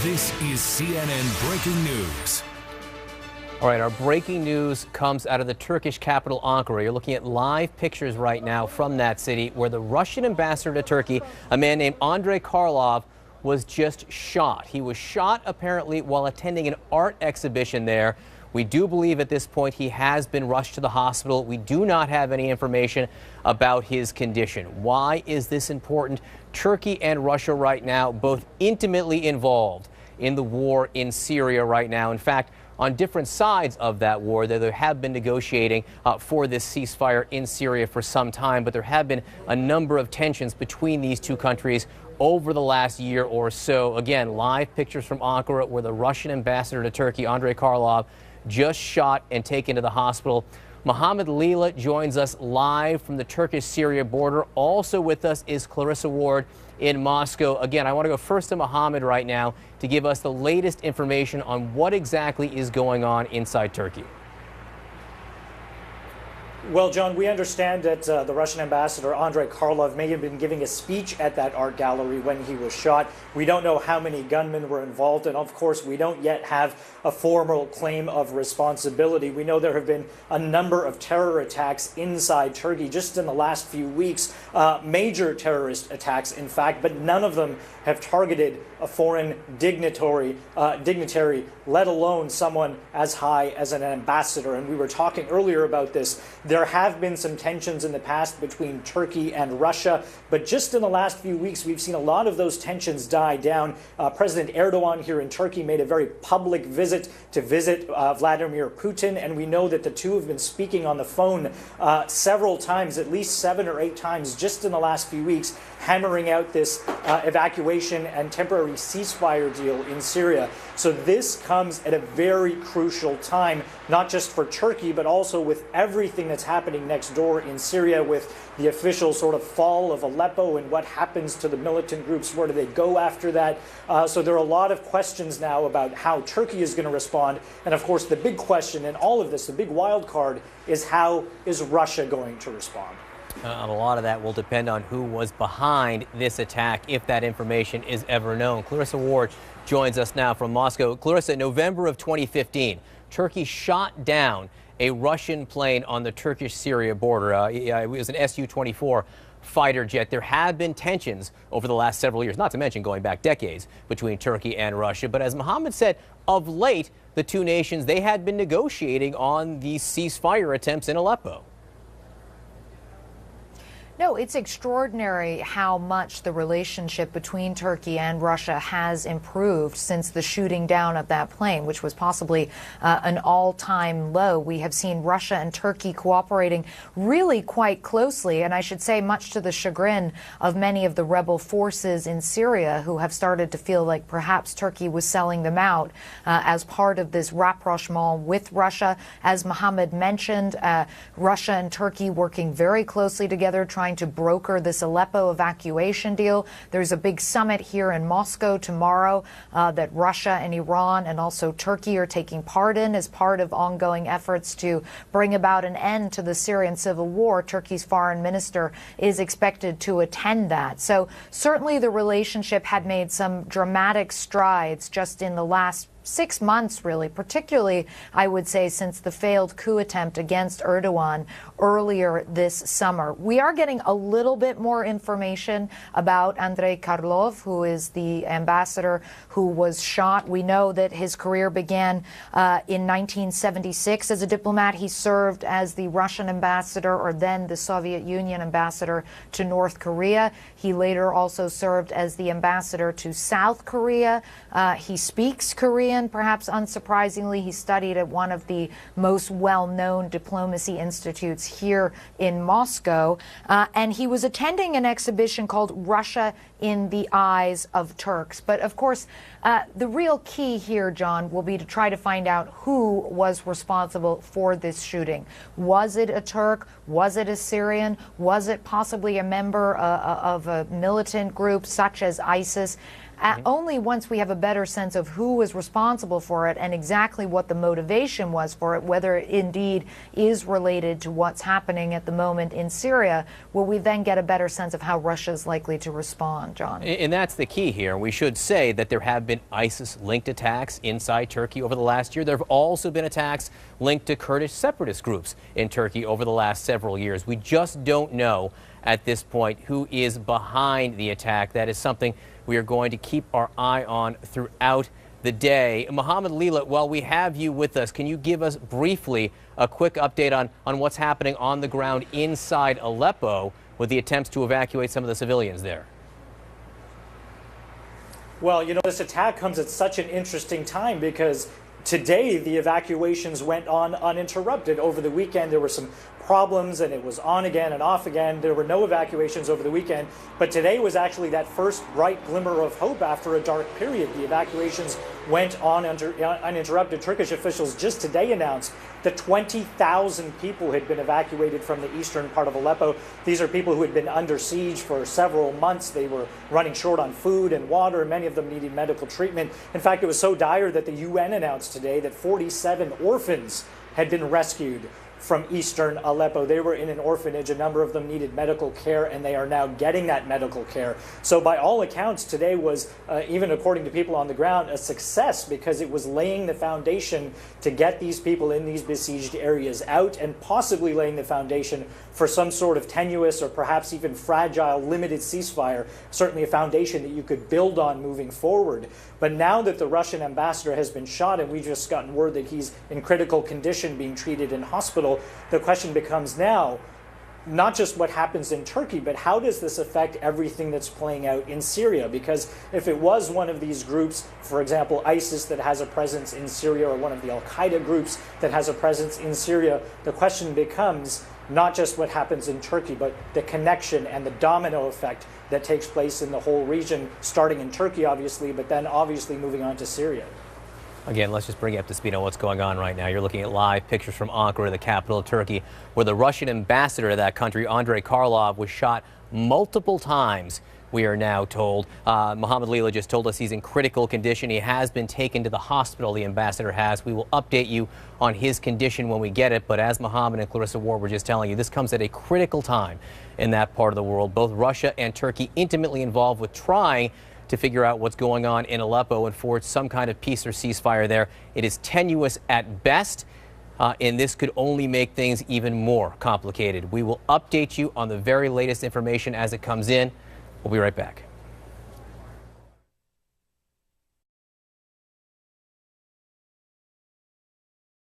This is CNN Breaking News. All right, our breaking news comes out of the Turkish capital, Ankara. You're looking at live pictures right now from that city where the Russian ambassador to Turkey, a man named Andrei Karlov, was just shot. He was shot apparently while attending an art exhibition there. We do believe at this point he has been rushed to the hospital. We do not have any information about his condition. Why is this important? Turkey and Russia right now both intimately involved in the war in Syria right now. In fact, on different sides of that war, they have been negotiating for this ceasefire in Syria for some time, but there have been a number of tensions between these two countries over the last year or so. Again, live pictures from Ankara where the Russian ambassador to Turkey, Andrei Karlov, just shot and taken to the hospital. Mohammed Leela joins us live from the Turkish-Syria border. Also with us is Clarissa Ward in Moscow. Again, I want to go first to Mohammed right now to give us the latest information on what exactly is going on inside Turkey. Well, John, we understand that the Russian ambassador, Andrei Karlov, may have been giving a speech at that art gallery when he was shot. We don't know how many gunmen were involved, and of course, we don't yet have a formal claim of responsibility. We know there have been a number of terror attacks inside Turkey just in the last few weeks, major terrorist attacks, in fact, but none of them have targeted a foreign dignitary, let alone someone as high as an ambassador. And we were talking earlier about this. There have been some tensions in the past between Turkey and Russia, but just in the last few weeks, we've seen a lot of those tensions die down. President Erdogan here in Turkey made a very public visit to visit Vladimir Putin, and we know that the two have been speaking on the phone several times, at least 7 or 8 times just in the last few weeks, hammering out this evacuation and temporary ceasefire deal in Syria. So this comes at a very crucial time, not just for Turkey, but also with everything that's happening next door in Syria, with the official sort of fall of Aleppo and what happens to the militant groups. Where do they go after that? So there are a lot of questions now about how Turkey is going to respond. And of course, the big question in all of this, the big wild card, is how is Russia going to respond? A lot of that will depend on who was behind this attack, if that information is ever known. Clarissa Ward joins us now from Moscow. Clarissa, in November of 2015, Turkey shot down a Russian plane on the Turkish-Syria border. It was an Su-24 fighter jet. There have been tensions over the last several years, not to mention going back decades, between Turkey and Russia. But as Mohammed said, of late, the two nations, they had been negotiating on these ceasefire attempts in Aleppo. No, it's extraordinary how much the relationship between Turkey and Russia has improved since the shooting down of that plane, which was possibly an all-time low. We have seen Russia and Turkey cooperating really quite closely, and I should say much to the chagrin of many of the rebel forces in Syria who have started to feel like perhaps Turkey was selling them out as part of this rapprochement with Russia. As Mohammed mentioned, Russia and Turkey working very closely together, trying to broker this Aleppo evacuation deal. There's a big summit here in Moscow tomorrow that Russia and Iran and also Turkey are taking part in as part of ongoing efforts to bring about an end to the Syrian civil war. Turkey's foreign minister is expected to attend that. So certainly the relationship had made some dramatic strides just in the last 6 months, really, particularly, I would say, since the failed coup attempt against Erdogan earlier this summer. We are getting a little bit more information about Andrei Karlov, who is the ambassador who was shot. We know that his career began in 1976 as a diplomat. He served as the Russian ambassador, or then the Soviet Union ambassador, to North Korea. He later also served as the ambassador to South Korea. He speaks Korean. Perhaps unsurprisingly, he studied at one of the most well-known diplomacy institutes here in Moscow, and he was attending an exhibition called Russia in the Eyes of Turks. But of course, the real key here, John, will be to try to find out who was responsible for this shooting. Was it a Turk? Was it a Syrian? Was it possibly a member of a militant group such as ISIS? only once we have a better sense of who was responsible for it and exactly what the motivation was for it, whether it indeed is related to what's happening at the moment in Syria, will we then get a better sense of how Russia is likely to respond, John. And that's the key here. We should say that there have been ISIS-linked attacks inside Turkey over the last year. There have also been attacks linked to Kurdish separatist groups in Turkey over the last several years. We just don't know at this point who is behind the attack. That is something we are going to keep our eye on throughout the day. Mohammed Leela, while we have you with us, can you give us briefly a quick update on what's happening on the ground inside Aleppo with the attempts to evacuate some of the civilians there? Well, this attack comes at such an interesting time because today the evacuations went on uninterrupted. Over the weekend, there were some problems and it was on again and off again. There were no evacuations over the weekend, but today was actually that first bright glimmer of hope after a dark period. The evacuations went on uninterrupted. Turkish officials just today announced that 20,000 people had been evacuated from the eastern part of Aleppo. These are people who had been under siege for several months. They were running short on food and water. Many of them needed medical treatment. In fact, it was so dire that the UN announced today that 47 orphans had been rescued from eastern Aleppo. They were in an orphanage. A number of them needed medical care, and they are now getting that medical care. So by all accounts, today was, even according to people on the ground, a success because it was laying the foundation to get these people in these besieged areas out and possibly laying the foundation for some sort of tenuous or perhaps even fragile limited ceasefire, certainly a foundation that you could build on moving forward. But now that the Russian ambassador has been shot and we've just gotten word that he's in critical condition being treated in hospital, the question becomes now, not just what happens in Turkey, but how does this affect everything that's playing out in Syria? Because if it was one of these groups, for example, ISIS that has a presence in Syria or one of the Al-Qaeda groups that has a presence in Syria, the question becomes not just what happens in Turkey, but the connection and the domino effect that takes place in the whole region, starting in Turkey, obviously, but then obviously moving on to Syria. Again, let's just bring you up to speed on what's going on right now. You're looking at live pictures from Ankara, the capital of Turkey, where the Russian ambassador to that country, Andrei Karlov, was shot multiple times, we are now told. Mohammed Leela just told us he's in critical condition. He has been taken to the hospital, the ambassador has. We will update you on his condition when we get it. But as Mohammed and Clarissa Ward were just telling you, this comes at a critical time in that part of the world. Both Russia and Turkey intimately involved with trying to figure out what's going on in Aleppo and forge some kind of peace or ceasefire there. It is tenuous at best, and this could only make things even more complicated. We will update you on the very latest information as it comes in. We'll be right back.